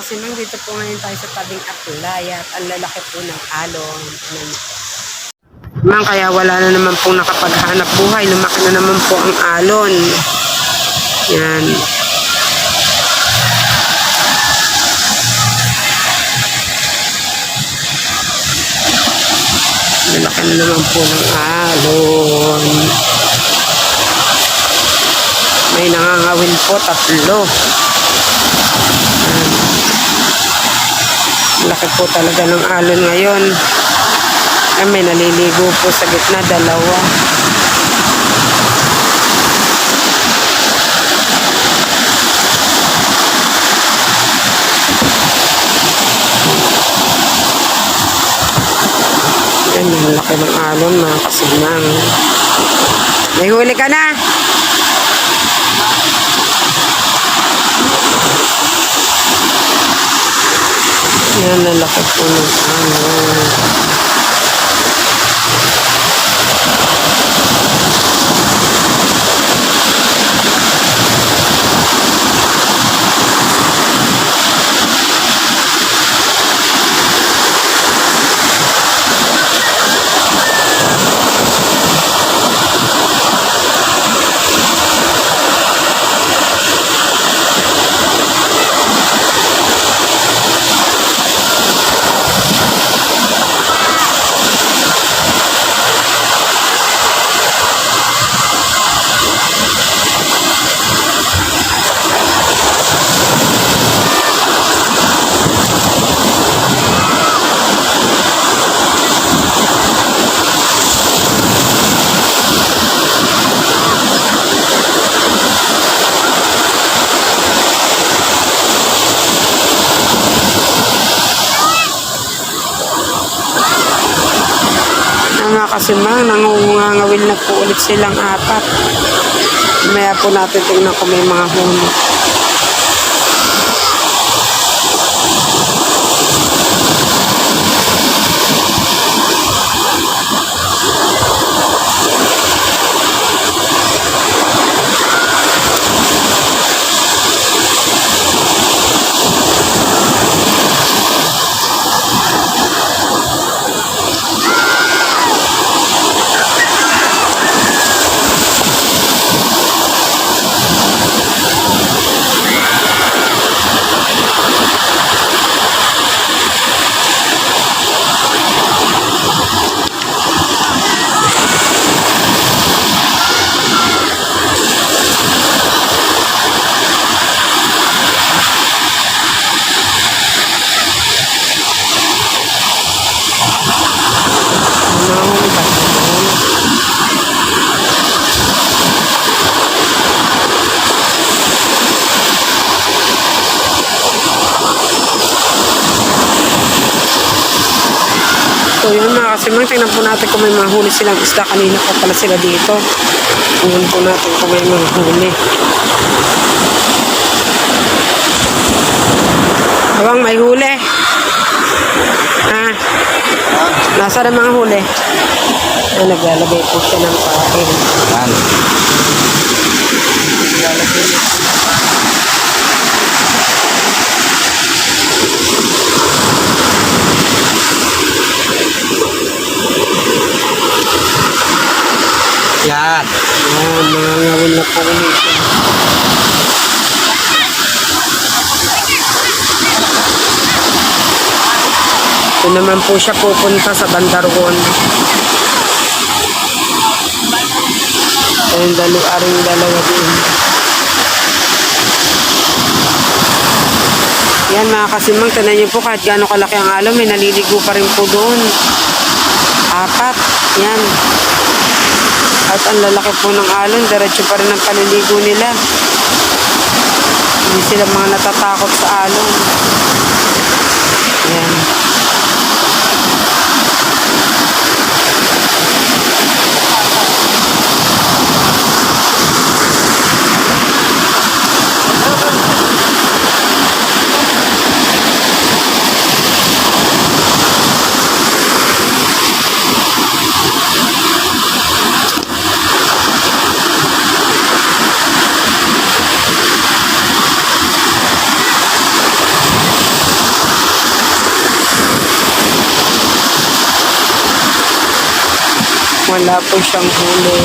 kasimang, dito po ngayon tayo sa tabing Aklaya at ang lalaki po ng alon. Kaya wala na naman pong nakapaghanap buhay. Lumaki na naman po ang alon. Yan. Lalaki na naman po ng alon. May nangangawin po, 3. Laki po talaga ng alon ngayon. May naliligo po sa gitna, 2. Yan, yung laki ng alon, mga kasimang. May huli ka na! Yan, lalaki po ng alon. Mga kasimang, nangungangawil na po ulit silang 4. Maya po natin tingnan kung may mga huli. So yun mga kasimang, tingnan po natin kung may mga huli silang isda. Kanina pa pala sila dito. Tingnan po natin kung may mga huli. Abang, may huli. Nasa na mga huli? Naglalagay po siya ng pain. Naglalagay po siya ng pain. Yan. Yan, mga ngawin na po ulit. Ito naman po siya pupunta sa Bandargon. Ayun, aring 2 din. Yan mga kasimang, tanan niyo po kahit gaano kalaki ang alon, may naliligo pa rin po doon. 4. Yan. At ang lalaki po ng alon, diretso pa rin ang paliligo nila. Hindi sila mga natatakot sa alon. Yan. wala po siyang huli.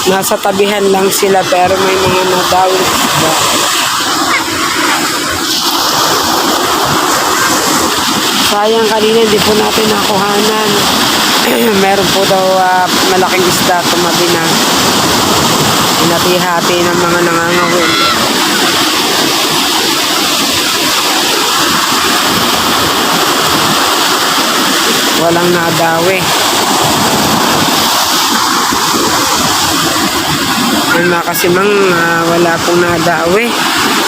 Nasa tabihan lang sila pero may mga nadawin isda. Sayang kanina hindi po natin nakuhanan. Meron po daw malaking isda tumabi na. Hinati-hati ng mga nangangawin. Walang nadawi. Yung mga kasimang wala pong nadawi.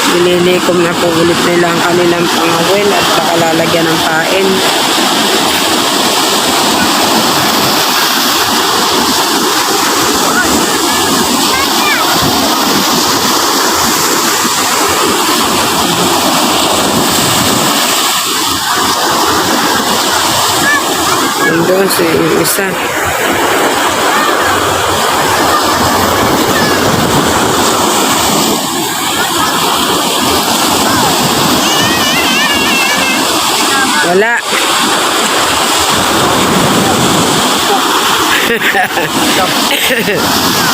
Nililikom na po ulit nila ang kanilang pangawin at pakalalagyan ng pain. Nandun si isa. Wala.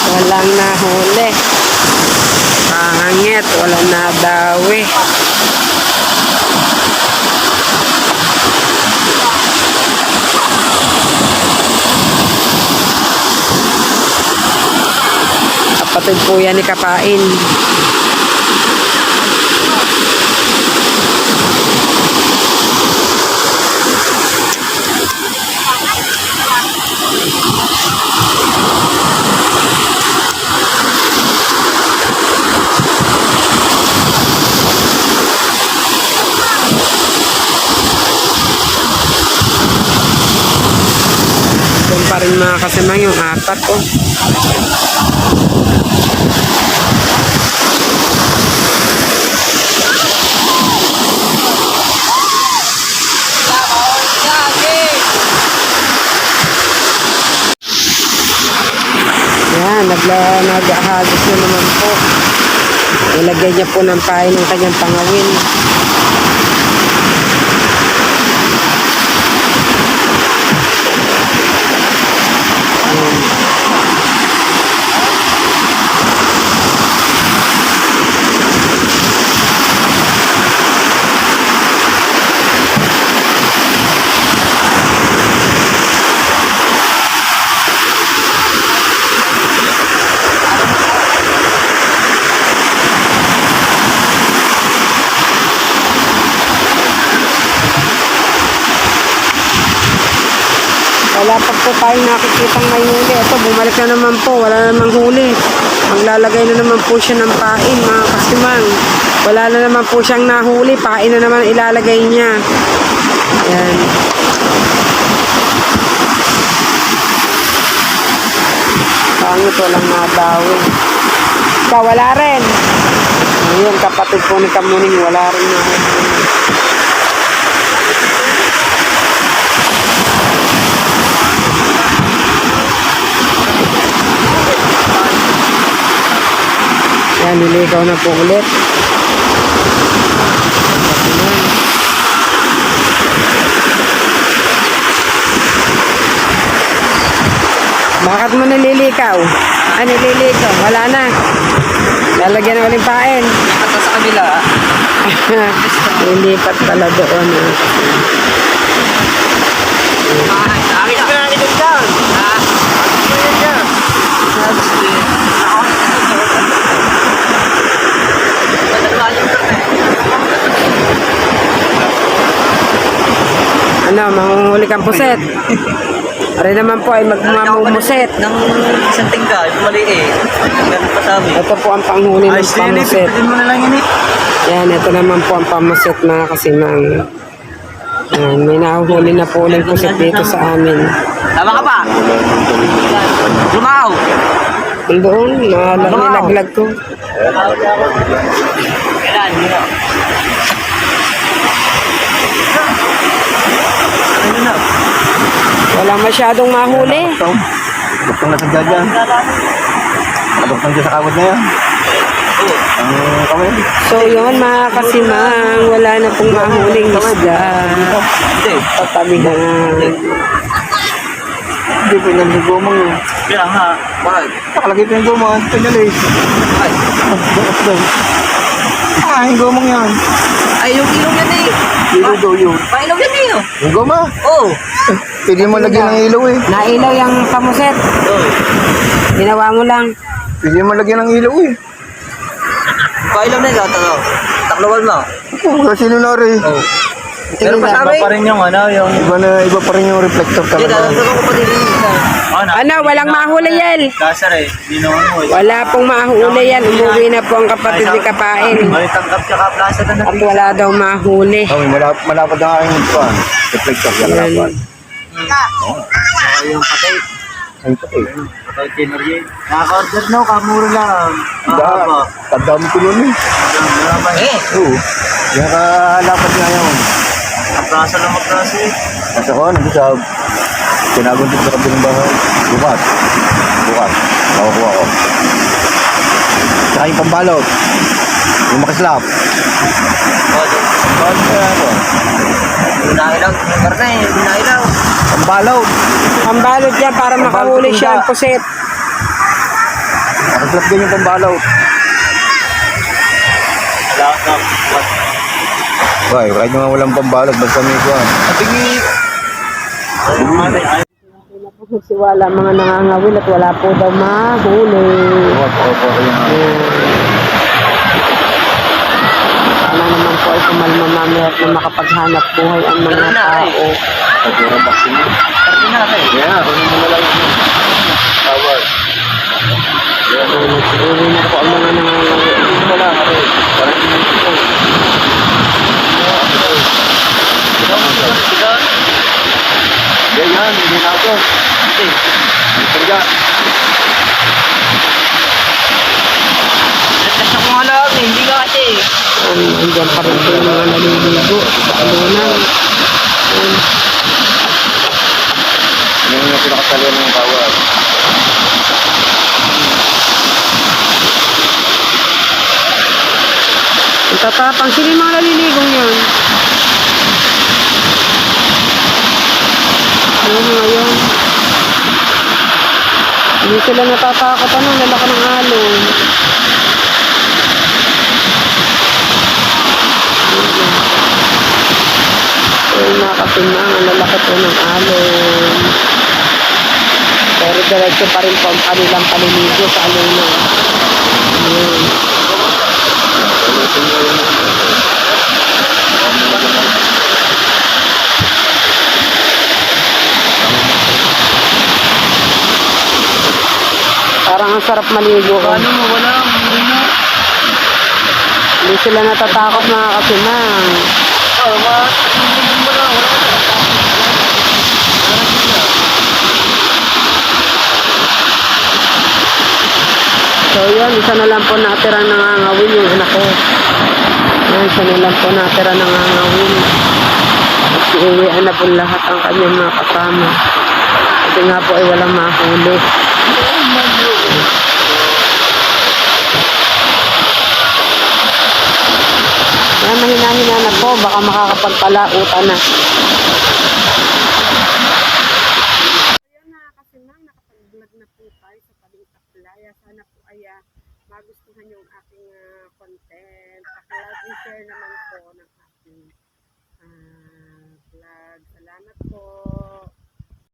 Walang nahuli. Pangit, walang nadawi. Kapatid po yan ni Kapain. Doon pa rin mga kasamang yung apat oh. Yan, nag-ahagis na naman po. Nilagay niya po ng pain ng kanyang pangawin. Wala pa po tayong nakikitang may huli. Ito, bumalik na naman po. Wala namang huli. Maglalagay na naman po siya ng pain, mga kasimang. Wala na naman po siyang nahuli. Pain na naman ilalagay niya. Ayan. Pangit, walang nadawi. Ikaw, wala rin. Ayun, kapatid po ni Kamuning, wala rin nahuli. Yan, niligaw na po ulit. Bakit mo nililikaw? Ah, nililikaw. Wala na. Lalagyan na ulit pain. Ito sa kabila. Lilipat pala doon. Akin ka na dito dyan. Ano, mangunghuli kang puset. Pare naman po ay magmamumuset. Nang isang tingga, yung mali eh. Ganun pa sa amin. Ito po ang panghuli ng pamuset. Pwede mo na lang yun eh. Yan, ito naman po ang pamuset mga kasimang. Yan, may nahuhuli na po ulit puset dito sa amin. Tama ka pa? Lumaw. Doon, nalaglag ko. Kailan? Yun na. Ano na? Wala masyadong mahuli. Gusto na sa dyan. Adok na dyan sa kawad na yan. Ang kamay. So yun mga kasimang, wala na pong mahuling isda. Hindi. Patabihan. Hindi po yung gumang yun. Kaya nga. Bakit? Nakalagay pa yung gumang. Pinalis. Ay. Yung gumang yan. Ay, yung ilong yan eh. Ilaw daw yun. Pailaw yan eh. Yung guma. Oo. Pwede mo lagyan ng ilaw eh. Nailaw yung pamuset. Oo. Ginawa mo lang. Pwede mo lagyan ng ilaw eh. Pailaw na yun. Taklawan mo. Wala sino na rin. Oo. Pero pa sa amin. yung ano, yung... Iba pa rin yung reflector Hindi, talaga. dadagdagan ko pa din yung isa. Ano, walang mahuli yan. Kasar eh, ginawa mo eh. Wala pong mahuli yan. Umuwi na po ang kapatid ni Kapain. May tangkap tsaka plaza na At wala daw mahuli. Oh, malapad ang aking kuhan. Reflector sa Yan. malapad. yung patay. Ay, patay. Patay General. Nakaka-order no, kamuro lang. Mahaba. Tandaan ko nun eh. Eh, Oo. Yung kalapad nga yun. ang plaza lang magplaza eh. Nasa ko, nandun sa pinaguntit sa kabilang bahay. Bukas. Makukuha ko. Saka yung pambalot. Yung makislap. Bakit kaya ito? Binailaw. Yung karne, binailaw. Pambalot. Ang balot yan para makahuli siya ang puset. Makislap din yung pambalot. Wala na. Bay, kahit naman walang pambalot, basta may kuhan. Tingin. Magsiwala mga nangangawil at wala po daw mahuli. Opo. Ayan. Sana naman po ay kumalma mamaya at na makapaghanap buhay ang mga tao. Pagkura baksin mo. Karne na kayo. Yeah, kunin mo na lang yun. Tawag. Uwi na po ang mga nangangawil. Wala ka rin. Parang hindi mo ito. Yan, hindi na ako. Hindi. Kaya, Nagkasa ko nga lang eh. Hindi ka kasi. Andiyan pa rin po yung mga naliligo sa alunan. Ayan. yung pinakatalo ng tawag. Ang tatapang. Sino yung mga naliligong yun? Ano mga yun? Hindi sila natatakot. Ano? Lalaki ng alon. So, yung mga kasimang, ang lalaki po ng alon. Pero diretso pa rin po ang kanilang paliligo sa alunan. Ayan. Parang ang sarap maligo. Ano mo, wala. Hindi na. Hindi sila natatakot mga kasimang. Oo, hindi mo lang. Wala. So yun, isa na lang po natira nangangawin yung anak ko. Yan, isa na lang po natira nangangawin. At iuwian na po lahat ang kanyang mga kasama. Kasi nga po ay walang mahuli. Yan, mahina-hina na po. Baka makakapagpalautan na. Ayan na, kasi nakapag-vlog na po tayo sa Paling Playa. Sana po ay magustuhan yung aking content. Paki-like and share naman po ng aking vlog. Salamat po.